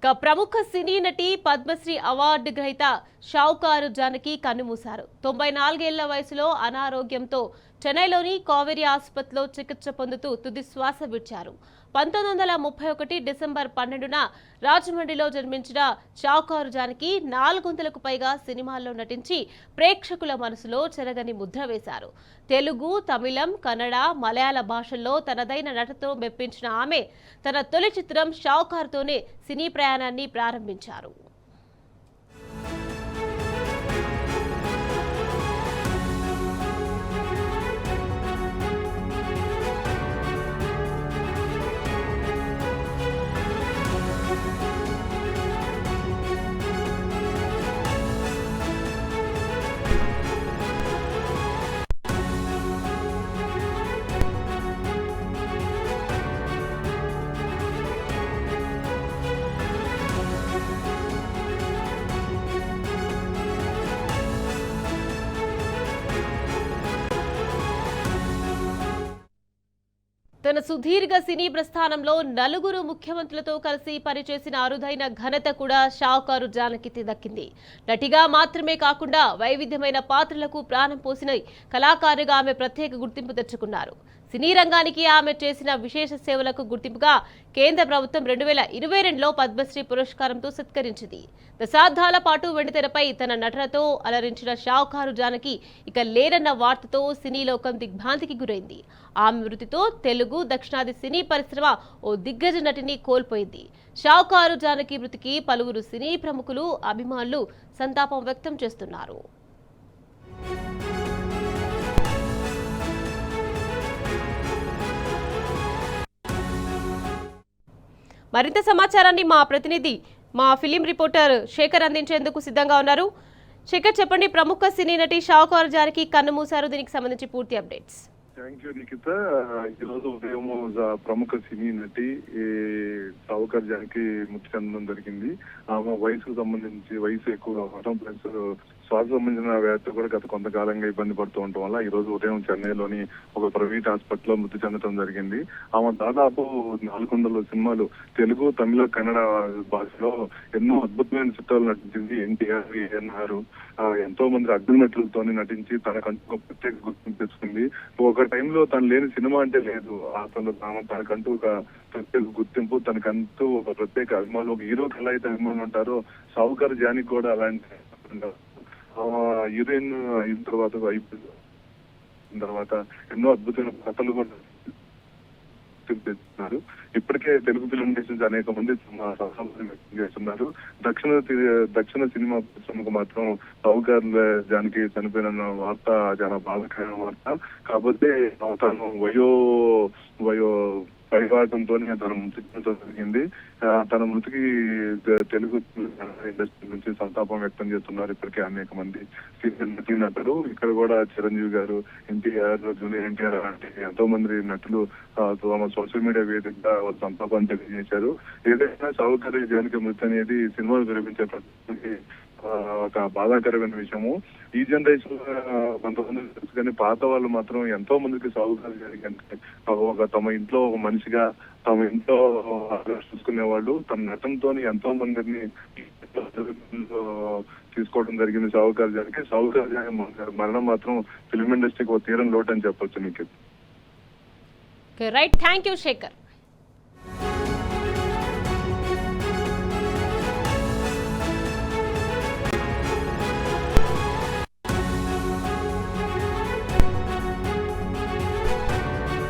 ప్రముఖ సినీ నటి పద్మశ్రీ అవార్డు గ్రహీత షావుకారు జానకి కన్నుమూశారు. 94 ఏళ్ల వయసులో అనారోగ్యంతో చెన్నైలోని కావేరీ ఆసుపత్రిలో చికిత్స పొందుతూ తుది శ్వాస విడిచారు. 1931 డిసెంబర్ 12న రాజమండ్రిలో జన్మించిన షావుకారు జానకి 400కు పైగా సినిమాల్లో నటించి ప్రేక్షకుల మనసులో చెరగని ముద్ర వేశారు. తెలుగు, తమిళం, కన్నడ, మలయాళ భాషల్లో తనదైన నటనతో మెప్పించిన ఆమె తన తొలి చిత్రం షావుకారుతోనే సినీ ప్రయాణాన్ని ప్రారంభించారు. తన సుదీర్ఘ సినీ ప్రస్థానంలో నలుగురు ముఖ్యమంత్రులతో కలిసి పనిచేసిన అరుదైన ఘనత కూడా షావుకారు జానకి దక్కింది. నటిగా మాత్రమే కాకుండా వైవిధ్యమైన పాత్రలకు ప్రాణం పోసిన కళాకారిగా ఆమె ప్రత్యేక గుర్తింపు తెచ్చుకున్నారు. సినీ రంగానికి ఆమె చేసిన విశేష సేవలకు గుర్తింపుగా కేంద్ర ప్రభుత్వం 2022లో పద్మశ్రీ పురస్కారంతో సత్కరించింది. దశాబ్దాల పాటు వెండితెరపై తన నటనతో అలరించిన షావుకారు జానకి ఇక లేరన్న వార్తతో సినీ లోకం దిగ్భ్రాంతికి గురైంది. ఆమె మృతితో తెలుగు, దక్షిణాది సినీ పరిశ్రమ ఓ దిగ్గజ నటిని కోల్పోయింది. షావుకారు జానకి మృతికి పలువురు సినీ ప్రముఖులు, అభిమానులు సంతాపం వ్యక్తం చేస్తున్నారు. మరింత సమాచారాన్ని మా ప్రతినిధి, మా ఫిలిం రిపోర్టర్ శేఖర్ అందించేందుకు సిద్ధంగా ఉన్నారు. శేఖర్, చెప్పండి, ప్రముఖ సినీ నటి షావుకారు జానకి కన్నుమూశారు. దీనికి సంబంధించి పూర్తి అప్డేట్స్. Thank you Nikhita. ఈరోజు ఉదయం ప్రముఖ సినీ నటి షావుకారు జానకి మృతి చెందడం జరిగింది. ఆమె వయసుకు సంబంధించి వయసు ఎక్కువగా ఉండటం ప్లస్ శ్వాస సంబంధించిన వ్యాధి కూడా గత కొంతకాలంగా ఇబ్బంది పడుతూ ఉండటం వల్ల ఈ రోజు ఉదయం చెన్నైలోని ఒక ప్రైవేట్ హాస్పిటల్లో మృతి చెందడం జరిగింది. ఆమె దాదాపు 400 సినిమాలు తెలుగు, తమిళ, కన్నడ భాషలో ఎన్నో అద్భుతమైన చిత్రాలు నటించింది. ఎన్టీఆర్, ఏఎన్ఆర్ ఎంతో మంది అగ్రనటులతో నటించి తనకంటూ ఒక ప్రత్యేక గుర్తింపు తెచ్చుకుంది. ఒక టైంలో తను లేని సినిమా అంటే లేదు. అసలు తనకంటూ ఒక ప్రత్యేక గుర్తింపు, తనకంటూ ఒక ప్రత్యేక అభిమానులు, ఒక హీరోకి ఎలా అయితే అభిమానులు ఉంటారో షావుకారు జానకి కూడా అలాంటి హీరోయిన్ అయిన తర్వాత ఎన్నో అద్భుతమైన కథలు కూడా తెస్తున్నారు. ఇప్పటికే తెలుగు ఫిలిం ఇండస్ట్రీ అనేక మంది వ్యక్తం చేస్తున్నారు. దక్షిణ సినిమా పరిశ్రమకు మాత్రం షావుకారు జానకి చనిపోయిన వార్త చాలా బాధాకరమైన వార్త. కాకపోతే తను వయో పరివారంతో తన మృతి జరిగింది. తన మృతికి తెలుగు ఇండస్ట్రీ నుంచి సంతాపం వ్యక్తం చేస్తున్నారు ఇప్పటికే అనేక మంది నటీ నటులు. ఇక్కడ కూడా చిరంజీవి గారు, ఎన్టీఆర్, జూనియర్ ఎన్టీఆర్ లాంటి ఎంతో మంది నటులు తమ సోషల్ మీడియా వేదికగా సంతాపాన్ని తెలియజేశారు. ఏదైనా షావుకారు జానకి మృతి అనేది సినిమాలు వినిపించే ప్రతి ఒక బాధాకరమైన విషయము. ఈ జనరేషన్ కొంతమంది తెలుసు కానీ పాత వాళ్ళు మాత్రం ఎంతో మందికి షావుకారు జానకి అంటే ఒక తమ ఇంట్లో ఒక మనిషిగా, తమ ఇంట్లో చూసుకునేవాళ్ళు. తమ నటనతో ఎంతో మందిని తీసుకోవడం జరిగింది షావుకారు జానకి. షావుకారు జానకి మరణం మాత్రం ఫిల్మ్ ఇండస్ట్రీకి ఒక తీరం లోటు అని చెప్పొచ్చు. మీకు రైట్, థ్యాంక్ యూ శేఖర్.